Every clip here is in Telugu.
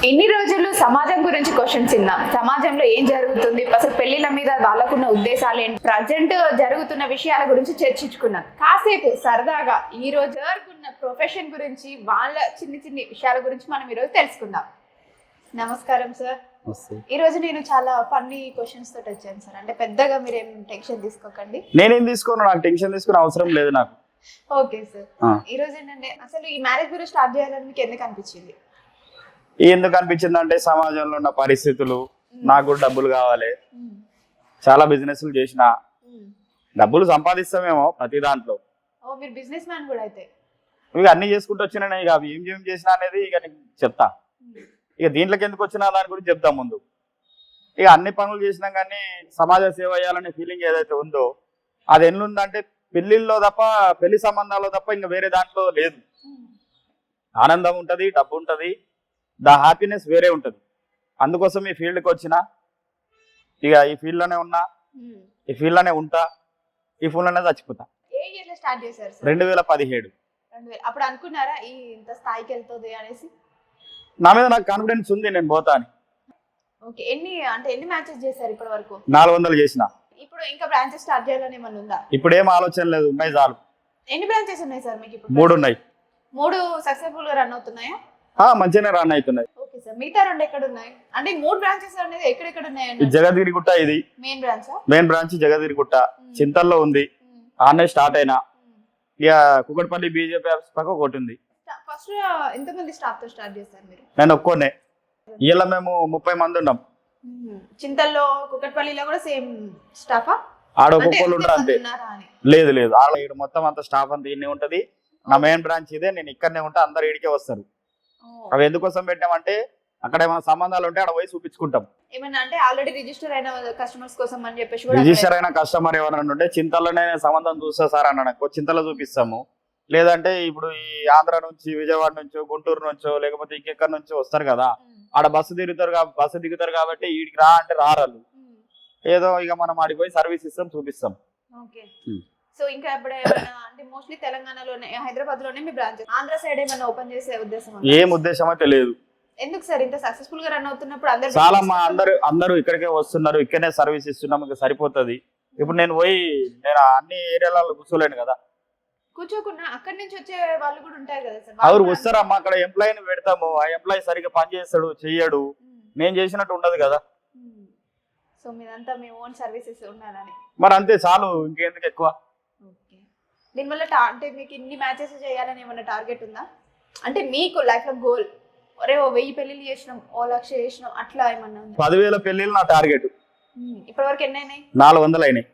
ఎన్ని రోజులు సమాజం గురించి క్వశ్చన్స్ విన్నాం. సమాజంలో ఏం జరుగుతుంది, అసలు పెళ్లిళ్ళ మీద వాళ్ళకున్న ఉద్దేశాలు ఏంటి, ప్రజెంట్ జరుగుతున్న విషయాల గురించి చర్చించుకున్నాం. కాసేపు సరదాగా ఈ రోజు జరుగుతున్న ప్రొఫెషన్ గురించి, వాళ్ళ చిన్ని విషయాల గురించి మనం ఈరోజు తెలుసుకుందాం. నమస్కారం సార్. ఈ రోజు నేను చాలా ఫన్నీ క్వశ్చన్స్ తోటి వచ్చాను సార్. అంటే పెద్దగా మీరేం టెన్షన్ తీసుకోకండి. నేనేం తీసుకోను, నాకు టెన్షన్ తీసుకునే అవసరం లేదు నాకు. Okay sir. ఈ రోజు ఏంటంటే అసలు ఈ మ్యారేజ్ బ్యూరో స్టార్ట్ చేయాలని మీకు ఎందుకు అనిపించింది? ఎందుకు అనిపించింది అంటే సమాజంలో ఉన్న పరిస్థితులు, నాకు కూడా డబ్బులు కావాలి. చాలా బిజినెస్లు చేసిన, డబ్బులు సంపాదిస్తామేమో ప్రతి దాంట్లో. మీరు బిజినెస్ మ్యాన్ కూడా అయితే? ఇక అన్ని చేసుకుంటూ వచ్చినా, ఇక అవి ఏం చేసినా అనేది ఇక నీకు చెప్తా. ఇక దీంట్లోకి ఎందుకు వచ్చినా దాని గురించి చెప్తా ముందు. ఇక అన్ని పనులు చేసినా కానీ సమాజ సేవ చేయాలనే ఫీలింగ్ ఏదైతే ఉందో అది ఎన్నుందంటే పెళ్లిల్లో తప్ప, పెళ్లి సంబంధాల్లో తప్ప ఇంకా వేరే దాంట్లో లేదు. ఆనందం ఉంటుంది, డబ్బు ఉంటుంది, ద హ్యాపీనెస్ వేరే ఉంటుంది. అందుకోసం ఈ ఫీల్డ్కి వచ్చిన, ఇక ఈ ఫీల్డ్లోనే ఉన్నా, ఈ ఫీల్డ్లోనే ఉంటా, ఈ ఫీల్డ్లోనే చచ్చిపోతా. ఏ ఇయర్లో స్టార్ట్ చేశారు? 2017. అప్పుడు అనుకున్నారా ఈ ఇంత స్థాయికి వెళ్తుంది అనేసి? నా మీద నాకు కాన్ఫిడెన్స్ ఉంది, నేను పోతా అని. ఓకే. ఎన్ని మ్యాచెస్ చేశారు ఇప్పటి వరకు? 400 చేసిన. ఇప్పుడు ఇంకా బ్రాంచెస్ స్టార్ట్ చేయాలని ఏమన్నా ఉందా? ఇప్పుడు ఏం ఆలోచన లేదు, ఉన్నాయి చాలు. ఎన్ని బ్రాంచెస్ ఉన్నాయి సార్ మీకు ఇప్పుడు? 3 ఉన్నాయి. 3 సక్సెస్ఫుల్ గా రన్ అవుతున్నాయా? మంచిగానే రన్ అవుతున్నాయి. Okay sir. మిగతా 2 ఎక్కడ ఉన్నాయి? అంటే 3 బ్రాంచెస్ అనేది ఎక్కడెక్కడ ఉన్నాయండి? జగద్గిరిగుట్ట, ఇది మెయిన్ బ్రాంచ్ జగద్గిరిగుట్ట. చింతల్లో ఉంది, ఆన్నే స్టార్ట్ అయినా. ఇక కుకట్పల్లి బీజేపీ ఆఫీస్ పక్క ఒకటి ఉంది. ఫస్ట్ ఎంతమంది స్టాఫ్ తో స్టార్ట్ చేశారు మీరు? నేను ఒక్కోనే. ఇలా మేము 30 మంది ఉన్నాం. చింతల్లో, కుకట్పల్లిలో కూడా సేమ్ స్టాఫా? ఆడ ఒక్కొక్కరు ఉంటారు అంతే. లేదు ఆడ ఇక్కడ మొత్తం అంత స్టాఫ్ అంతా ఇన్ని ఉంటది. నా మెయిన్ బ్రాంచ్ ఇదే, నేను ఇక్కడనే ఉంటా, అందరు ఇడికే వస్తారు. అవి ఎందుకోసం పెట్టామంటే అక్కడ ఏమైనా సంబంధాలు ఉంటే ఆడ పోయి చూపించుకుంటాం. ఏమైనా అంటే ఆల్రెడీ రిజిస్టర్ అయిన కస్టమర్స్ కోసం అని చెప్పేసి. రిజిస్టర్ అయిన కస్టమర్ ఎవరైనా ఉంటే చింతల్లోనే సంబంధం చూస్తా సార్ అన్నాడు, చింతలో చూపిస్తాము. లేదంటే ఇప్పుడు ఈ ఆంధ్ర నుంచి, విజయవాడ నుంచో, గుంటూరు నుంచో, లేకపోతే ఇంకెక్కడి నుంచో వస్తారు కదా, ఆడ బస్సు దిగుతారు కాబట్టి ఈడికి రా అంటే రారాళ్ళు. ఏదో ఇక మనం ఆడికి పోయి సర్వీస్ ఇస్తాం, చూపిస్తాం. సో ఇంకా ఇప్పుడు ఏమైనా అంటే మోస్ట్లీ తెలంగాణలోనే, హైదరాబాద్ లోనే మీ బ్రాంచ్, ఆంధ్ర సైడ్ ఏమైనా ఓపెన్ చేసే ఉద్దేశం? ఏం ఉద్దేశం అయితే లేదు. ఎందుకు సార్ ఇంత సక్సెస్ఫుల్ గా రన్ అవుతున్నప్పుడు అందరూ చాలా అందరూ ఇక్కడికే వస్తున్నారు, ఇక్కడనే సర్వీస్ ఇస్తున్నాం, ఇంకా సరిపోతుంది. ఇప్పుడు నేను అన్ని ఏరియాలలో కూర్చోలేను కదా. కూర్చోకుండా అక్కడి నుంచి వచ్చే వాళ్ళు కూడా ఉంటారు కదా సార్. ఎవరు వస్తారమ్మా, అక్కడ ఎంప్లాయీని పెడతాము, ఆ ఎంప్లాయీ సరిగ్గా పని చేస్తాడు, చెయ్యడు, నేను చేసినట్టు ఉండదు కదా. సో మీదంతా మీ ఓన్ సర్వీసెస్ ఉండాలని మరి అంతే చాలు, ఇంకెందుకు ఎక్కువ. దీనివల్ల అంటే మీకు ఇన్ని మ్యాచెస్ చేయాలని ఏమన్నా టార్గెట్ ఉందా? అంటే మీకు లైఫ్ లో గోల్, ఒరే 1000 పెళ్లిళ్ళు చేసినాం, 1,00,000 చేసినాం, అట్లా ఏమన్నా ఉందా? 10,000 పెళ్లిళ్ళు నా టార్గెట్. ఇప్పటి వరకు ఎన్ని అయినాయి? 400 అయినాయి.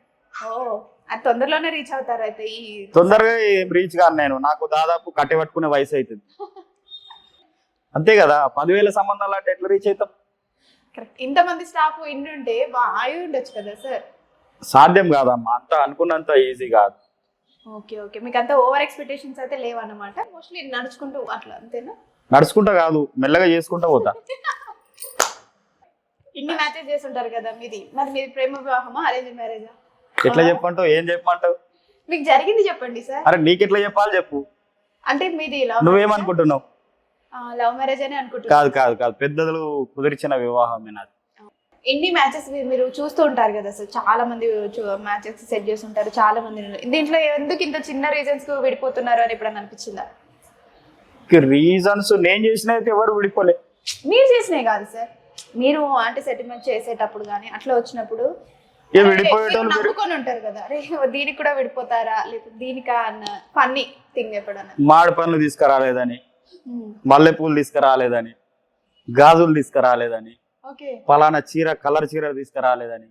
అది తొందరలోనే రీచ్ అవుతారు అయితే? ఈ తొందరగా రీచ్ కాను నేను, నాకు దాదాపు కట్టె పట్టుకునే వయసు అవుతుంది. అంతే కదా, 10,000 సంబంధాలు అంటే ఎట్లా రీచ్ అవుతాం? ఇంతమంది స్టాఫ్ ఇన్ని ఉంటే అయి ఉండొచ్చు కదా సార్. సాధ్యం కాదమ్మా, అంత అనుకున్నంత ఈజీ కాదు. ఓకే. మీకు అంత ఓవర్ ఎక్స్పెక్టేషన్స్ అయితే లేవన్నమాట. మోస్ట్లీ నడుచుకుంటూ అట్లా అంతేనా? నడుచుకుంటా కాదు, మెల్లగా చేసుకుంటా పోతా. ఇన్ని మ్యాచెస్ చేస్తుంటారు కదా మీది. మరి మీది ప్రేమ వివాహమా, అరేంజ్ మ్యారేజా? ఎట్లా చెప్పంటావు, ఏం చెప్పమంటావు? మీకు జరిగింది చెప్పండి సార్. అరే నీకెట్లా చెప్పాలి చెప్పు. అంటే మీది నువ్వేమనుకుంటున్నావు? లవ్ మ్యారేజ్ అని అనుకుంటున్నా. కాదు, పెద్దలు కుదిర్చిన వివాహమే నాది. ఎన్ని మ్యాచెస్ మీరు చూస్తూ ఉంటారు కదా సార్, చాలా మంది మ్యాచెస్ సెట్ చేస్తుంటారు, చాలా మంది. దీంట్లో ఎందుకు ఇంత చిన్న రీజన్స్ కు విడిపోతున్నారు అని ఎప్పుడన్నా అనిపించిందా? రీజన్స్ నేను చేసిన అయితే ఎవరు విడిపోలే. మీరు చేసినాయి కాదు సార్, మీరు అంటే సెటిల్మెంట్ చేసేటప్పుడు కానీ అట్లా వచ్చినప్పుడు నమ్ముకొని ఉంటారు కదా, అరే దీనికి కూడా విడిపోతారా, లేకపోతే దీనికా అన్న ఫన్నీ థింగ్ ఎప్పుడన్నా? మామిడి పండ్లు తీసుకురాలేదని, మల్లెపూలు తీసుకురాలేదని, గాజులు తీసుకురాలేదని, పలానా కలర్ చీర తీసుకురాలేదని,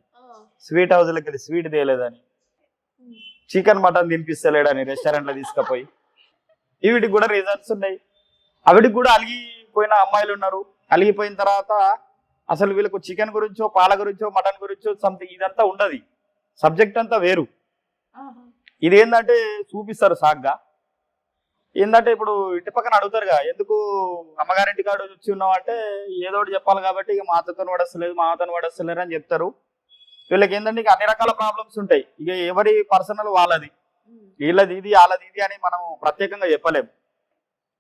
స్వీట్ హౌస్ లకి వెళ్ళి స్వీట్ తేలేదని, చికెన్ మటన్ తినిపిస్తలేడని రెస్టారెంట్ లో తీసుకుపోయి, వీటికి కూడా రీజన్స్ ఉన్నాయి. అవిటికి కూడా అలిగిపోయిన అమ్మాయిలు ఉన్నారు. అలిగిపోయిన తర్వాత అసలు వీళ్ళకు చికెన్ గురించో, పాల గురించో, మటన్ గురించో సంథింగ్ ఇదంతా ఉండదు, సబ్జెక్ట్ అంతా వేరు. ఇదేంటంటే చూపిస్తారు సాగ్గా. ఏంటంటే ఇప్పుడు ఇంటి పక్కన అడుగుతారుగా, ఎందుకు అమ్మగారింటి కాడ వచ్చి ఉన్నావు అంటే ఏదో ఒకటి చెప్పాలి కాబట్టి, ఇక మా అత్తతో పడస్తలేదు, మా అతను పడస్తలేరు అని చెప్తారు. వీళ్ళకి ఏంటంటే ఇక అన్ని రకాల ప్రాబ్లమ్స్ ఉంటాయి. ఇక ఎవరి పర్సనల్ వాళ్ళది, వీళ్ళది ఇది వాళ్ళది ఇది అని మనం ప్రత్యేకంగా చెప్పలేము.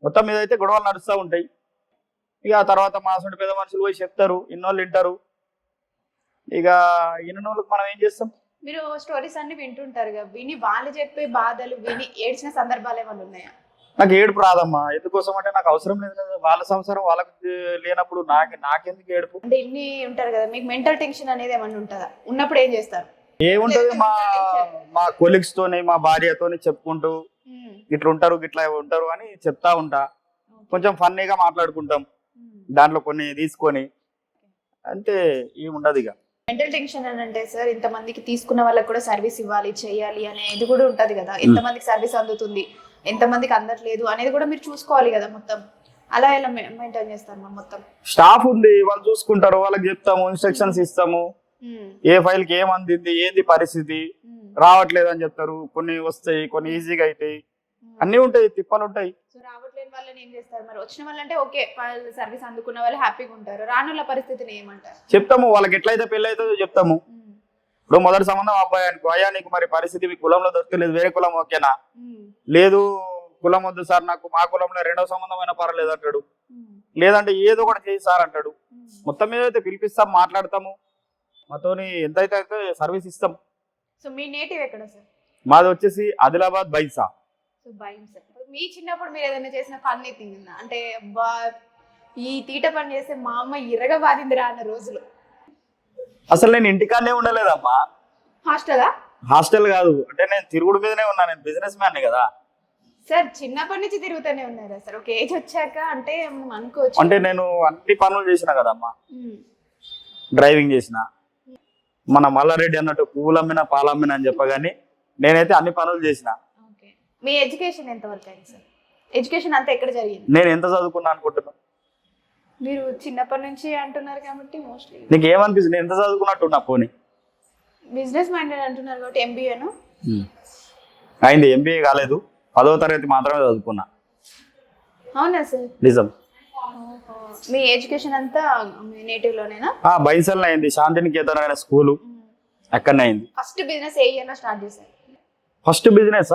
మొత్తం మీద అయితే గొడవలు నడుస్తూ ఉంటాయి. ఇక ఆ తర్వాత మా అసలు పెద్ద మనుషులు పోయి చెప్తారు, ఇన్నోళ్ళు వింటారు. ఇక ఇన్నోళ్ళకి మనం ఏం చేస్తాం? మీరు స్టోరీస్ అన్ని వింటుంటారు కదా, విని వాళ్ళు చెప్పే బాధలు విని ఏడ్చిన సందర్భాలు ఏమైనా ఉన్నాయా? నాకు ఏడుపు రాదమ్మా. ఎందుకోసం అంటే నాకు అవసరం లేదు కదా, వాళ్ళ సంసారం వాళ్ళకి లేనప్పుడు నాకెందుకు ఏడుపు? అంటే ఇన్ని ఉంటారు కదా, మీకు మెంటల్ టెన్షన్ అనేది ఏమన్నా ఉంటుందా? ఉన్నప్పుడు ఏం చేస్తారు? ఏముంటది, మా కొలీగ్స్ తోని మా భార్యతోని చెప్పుకుంటూ ఇట్లా ఉంటారు గిట్లా ఉంటారు అని చెప్తా ఉంటా. కొంచెం ఫన్నీగా మాట్లాడుకుంటాం, దాంట్లో కొన్ని తీసుకొని, అంతే. ఏముండదు ఇక. మెంటల్ టెన్షన్ అని అంటే సార్, ఇంతమందికి తీసుకున్న వాళ్ళకి కూడా సర్వీస్ ఇవ్వాలి, చేయాలి అనేది కూడా ఉంటది కదా. ఎంతమందికి సర్వీస్ అందుతుంది, ఎంతమందికి అందట్లేదు అనేది కూడా మీరు చూసుకోవాలి కదా మొత్తం. అలా ఎలా మెయింటైన్ చేస్తారు మొత్తం? స్టాఫ్ ఉంది, వాళ్ళు చూసుకుంటారు, వాళ్ళకి చెప్తాము, ఇన్స్ట్రక్షన్స్ ఇస్తాము. ఏ ఫైల్ కి ఏం అందింది, ఏంది పరిస్థితి, రావట్లేదు అని చెప్తారు. కొన్ని వస్తాయి, కొన్ని ఈజీగా అవుతాయి, అన్ని ఉంటాయి, తిప్పలు ఉంటాయి. సో రావట్లేని వాళ్ళని ఏం చేస్తారు మరి? వచ్చిన వాళ్ళంటే ఓకే, వాళ్ళు సర్వీస్ అందుకున్న వాళ్ళు హ్యాపీగా ఉంటారు, రానుల పరిస్థితిని ఏమంటారు? చెప్తాము, వాళ్ళకి ఎట్లయితే పెళ్లి అవుతుందో చెప్తాము. ఇప్పుడు మొదటి సంబంధం అబ్బాయి అనుకో, అయ్యా నీకు మరి పరిస్థితి మీ కులంలో దొరకలేదు, వేరే కులం ఓకేనా? లేదు కులం వద్దు సార్, నాకు మా కులంలో రెండో సంబంధం అయినా పర్లేదు అంటాడు. లేదంటే ఏదో ఒకటి చేయి సార్ అంటాడు. మొత్తం మీద అయితే పిలిపిస్తాం, మాట్లాడతాము, మాతోని ఎంతైతే అయితే సర్వీస్ ఇస్తాం. సో మీ నేటివ్ ఎక్కడ సార్? మాది వచ్చేసి ఆదిలాబాద్ బైసా. సో భయం సార్, మీ చిన్నప్పుడు మీరు ఏదైనా చేసిన ఫన్నీ థింగ్ ఉందా? అంటే అబ్బా ఈ తీట పని చేస్తే మా అమ్మ ఇరగ బాధిందిరా అన్న రోజులు? అసలు నేను ఇంటికాడనే ఉండలేదమ్మా. హాస్టలా? హాస్టల్ కాదు, అంటే నేను తిరుగుడు మీదనే ఉన్నా, నేను బిజినెస్ మ్యాన్ కదా సార్. చిన్నప్పటి నుంచి తిరుగుతూనే ఉన్నారా సార్? ఒక ఏజ్ వచ్చాక అంటే అనుకోవచ్చు. అంటే నేను అన్ని పనులు చేసిన కదమ్మా. డ్రైవింగ్ చేసిన, మన మల్లారెడ్డి అన్నట్టు పువ్వులు అమ్మిన పాలమ్మిన అని చెప్పగాని నేనైతే అన్ని పనులు చేసిన. మీ ఎడ్యుకేషన్ ఎంత వరకు అయింది సార్? ఎడ్యుకేషన్ అంతా ఎక్కడ జరిగింది? నేను ఎంత చదువుకున్నా అనుకుంటున్నా? మీరు చిన్నప్పటి నుంచి అంటున్నారు కాబట్టి మోస్ట్లీ నీకు ఏమనిపిస్తుంది, ఎంత చదువుకున్నట్టున్నా? పోనీ బిజినెస్ మైండెడ్ అంటున్నారు కాబట్టి ఎంబీఏను అయింది. ఎంబీఏ కాలేదు, 10వ తరగతి మాత్రమే చదువుకున్నా. అవునా సార్? నిజం. మీ ఎడ్యుకేషన్ అంతా మీ నేటివ్ లోనేనా? బైసల్ అయింది, శాంతినికేతన్ అనే స్కూలు, అక్కడనే అయింది. ఫస్ట్ బిజినెస్ ఏ ఇయర్ లో స్టార్ట్ చేశారు? ఫస్ట్ బిజినెస్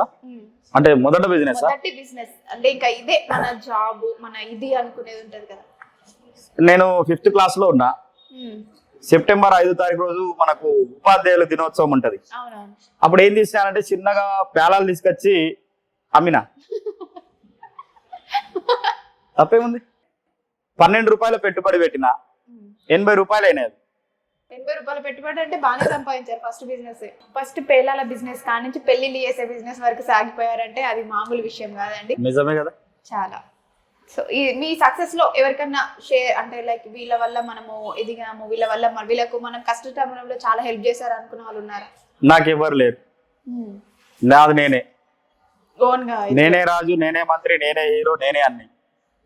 అంటే మొదటి బిజినెస్ బిజినెస్ అంటే ఇంకా ఇదే మన జాబ్, మన ఇది అనుకునేది ఉంటది కదా. నేను 5th క్లాస్ లో ఉన్నా. సెప్టెంబర్ 5వ తారీఖు రోజు మనకు ఉపాధ్యాయుల దినోత్సవం ఉంటది. అప్పుడు ఏం తీసినానంటే చిన్నగా పేలాలు తీసుకొచ్చి అమ్మినా. తప్పేముంది? 12 రూపాయల పెట్టుబడి పెట్టిన, 80 రూపాయలు అయినాయి. 80 రూపాయలు పెట్టుబడి అంటే బాగానే సంపాదించారు. ఫస్ట్ బిజినెస్, ఫస్ట్ పేలాల బిజినెస్ కానించి పెళ్లిళ్ళు చేసే బిజినెస్ వరకు సాగిపోయారంటే అది మామూలు విషయం కాదండి. నిజమే కదా. చాలా. సో ఈ మీ సక్సెస్ లో ఎవరికన్నా షేర్ అంటే లైక్ వీళ్ళ వల్ల మనము ఎదిగాము, వీళ్ళ వల్ల వీళ్ళకు మనం కష్ట సమయంలో చాలా హెల్ప్ చేశారు అనుకున్న వాళ్ళు ఉన్నారా? నాకెవ్వరు లేరు, నాది నేనే. ఓన్ గా నేనే రాజు, నేనే మంత్రి, నేనే హీరో, నేనే అన్ని.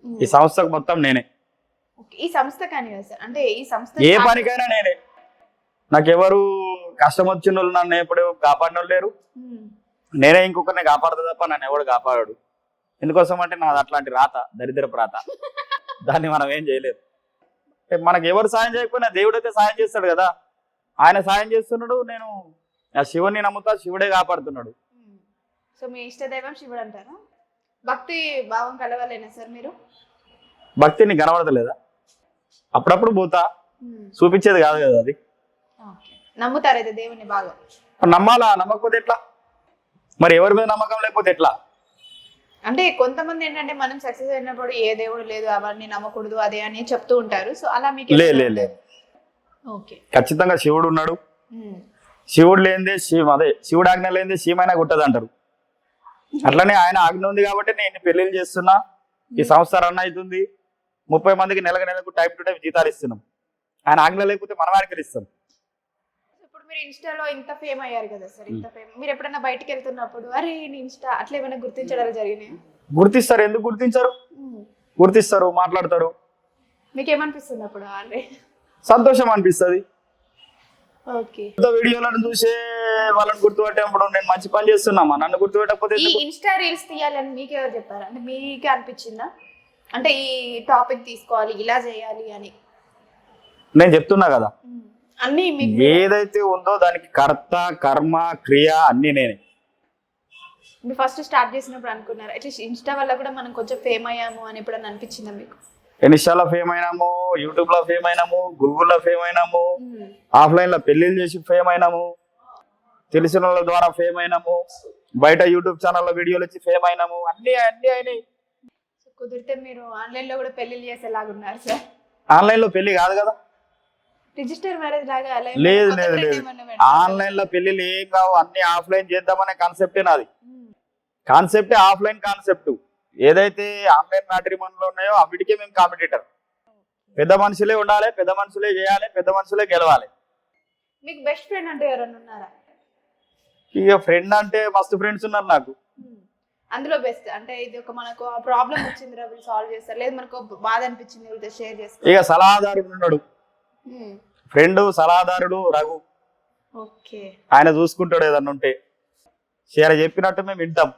ఈ సంస్థకు మొత్తం నేనే. ఈ సంస్థ కానీ కదా సార్, అంటే ఈ సంస్థ ఏ పనికైనా నేనే. నాకెవరు కష్టం వచ్చిన వాళ్ళు నన్ను ఎప్పుడు కాపాడిన వాళ్ళు లేరు. నేనే ఇంకొకరిని కాపాడుతా తప్ప నన్ను ఎవడు కాపాడాడు. ఎందుకోసం అంటే నాది అట్లాంటి రాత, దరిద్రపు రాత. దాన్ని మనం ఏం చేయలేదు. మనకు ఎవరు సాయం చేయకపోయినా దేవుడు అయితే సాయం చేస్తాడు కదా. ఆయన సాయం చేస్తున్నాడు, నేను ఆ శివుని నమ్ముతా, శివుడే కాపాడుతున్నాడు. సో మీ ఇష్టదైవం శివుడు అంటారా? భక్తి భావం కలవాలేనా సార్ మీరు? భక్తిని కనబడతలేదా? అప్పుడప్పుడు పోతా, చూపించేది కాదు కదా అది. నమ్ముతారైతే దేవుని బాగా? నమ్మాలా, నమ్మకపోతే ఎట్లా? మరి ఎవరి మీద నమ్మకం లేకపోతే ఎట్లా? అంటే కొంతమంది ఏంటంటే మనం సక్సెస్ అయినప్పుడు ఏ దేవుడు లేదు, అవన్నీ నమ్మకూడదు అదే అని చెప్తూ ఉంటారు. సో అలా మీకు లేదు, ఖచ్చితంగా శివుడు ఉన్నాడు. శివుడు లేనిదే శివుడు ఆజ్ఞ లేనిదే శివమైనా గుట్టదు అంటారు. అట్లనే ఆయన ఆజ్ఞ ఉంది కాబట్టి నేను పెళ్లిళ్ళు చేస్తున్నా, ఈ సంస్థ రన్ అవుతుంది, 30 మందికి నెలకు టైం టు టైం జీతాలు ఇస్తున్నాం. ఆయన ఆజ్ఞ లేకపోతే మనం ఆజ్ఞలు ఇస్తాం. ఇప్పుడు మీరు ఇన్స్టాలో ఇంత ఫేమ్ అయ్యారు కదా సార్, ఇంత ఫేమ్, మీరు ఎప్పుడైనా బయటకు వెళ్తున్నప్పుడు అరే నీ ఇన్స్టా అట్లా ఏమైనా గుర్తించడాలు జరిగినాయి? గుర్తిస్తారు, ఎందుకు గుర్తించరు? గుర్తిస్తారు, మాట్లాడతారు. మీకు ఏమనిపిస్తుంది అప్పుడు? అరే సంతోషం అనిపిస్తుంది. ఓకే, వీడియోలను చూసే వాళ్ళని గుర్తుపెట్టేప్పుడు నేను మంచి పని చేస్తున్నామా, నన్ను గుర్తుపెట్టకపోతే? ఈ ఇన్స్టా రీల్స్ తీయాలని మీకు ఎవరు చెప్పారు? అంటే మీకే అనిపించిందా అంటే ఈ టాపిక్ తీసుకోవాలి, ఇలా చేయాలి అని? నేను చెప్తున్నా కదా, అన్ని ఏదైతే ఉందో దానికి కర్త, కర్మ, క్రియ అన్ని నేనే. మీరు ఫస్ట్ స్టార్ట్ చేసినప్పుడు అనుకున్నారు అట్లీస్ట్ ఇన్స్టా వల్ల కూడా మనం కొంచెం ఫేమ్ అయ్యాము అని ఎప్పుడన్నా అనిపించిందా మీకు? ఇన్స్టాలో ఫేమ్ అయినాము, యూట్యూబ్ లో ఫేమ్ అయినాము, గూగుల్లో ఫేమ్ అయినాము, ఆఫ్లైన్ లో పెళ్లిళ్ళు చేసి ఫేమ్ అయినాము, తెలిసిన వాళ్ళ ద్వారా ఫేమ్ అయినాము, బయట యూట్యూబ్ ఛానల్లో వీడియోలు వచ్చి ఫేమ్ అయినాము, అన్ని అన్ని అయినాయి. కుదిరితే మీరు ఆన్లైన్ లో కూడా పెళ్లిళ్ళు చేసేలాగున్నారు సార్. ఆన్లైన్ లో పెళ్లి కాదు కదా. రిజిస్టర్ మ్యారేజ్ లాగా అలా లేదు లేదు లేదు, ఆన్లైన్ లో పెళ్లిళ్ళు ఏం కావు, అన్ని ఆఫ్లైన్ చేద్దామనే కాన్సెప్టే నాది. కాన్సెప్టే ఆఫ్లైన్ కాన్సెప్ట్. ఏదైతే ఆన్లైన్ మ్యాట్రిమోనీలో ఉన్నాయో అవిటికే మేము కాంపిటీటర్. పెద్ద మనుషులే ఉండాలి, పెద్ద మనుషులే చేయాలి, పెద్ద మనుషులే గెలవాలి. మీకు బెస్ట్ ఫ్రెండ్ అంటే ఎవరైనా ఉన్నారా? ఇక ఫ్రెండ్ అంటే మస్తు ఫ్రెండ్స్ ఉన్నారు నాకు. అందులో బెస్ట్ అంటే ఇది ఒక మనకు ప్రాబ్లం వచ్చింది రా వీళ్ళు సాల్వ్ చేస్తారు, లేదు మనకు బాధ అనిపించింది వీళ్ళతో షేర్ చేస్తారు. ఇక సలహాదారుడు ఉన్నాడు, ఫ్రెండ్ సలహాదారుడు రఘు. ఓకే, ఆయన చూసుకుంటాడు ఏదన్నా ఉంటే. షేర్ చెప్పినట్టు మేము వింటాం.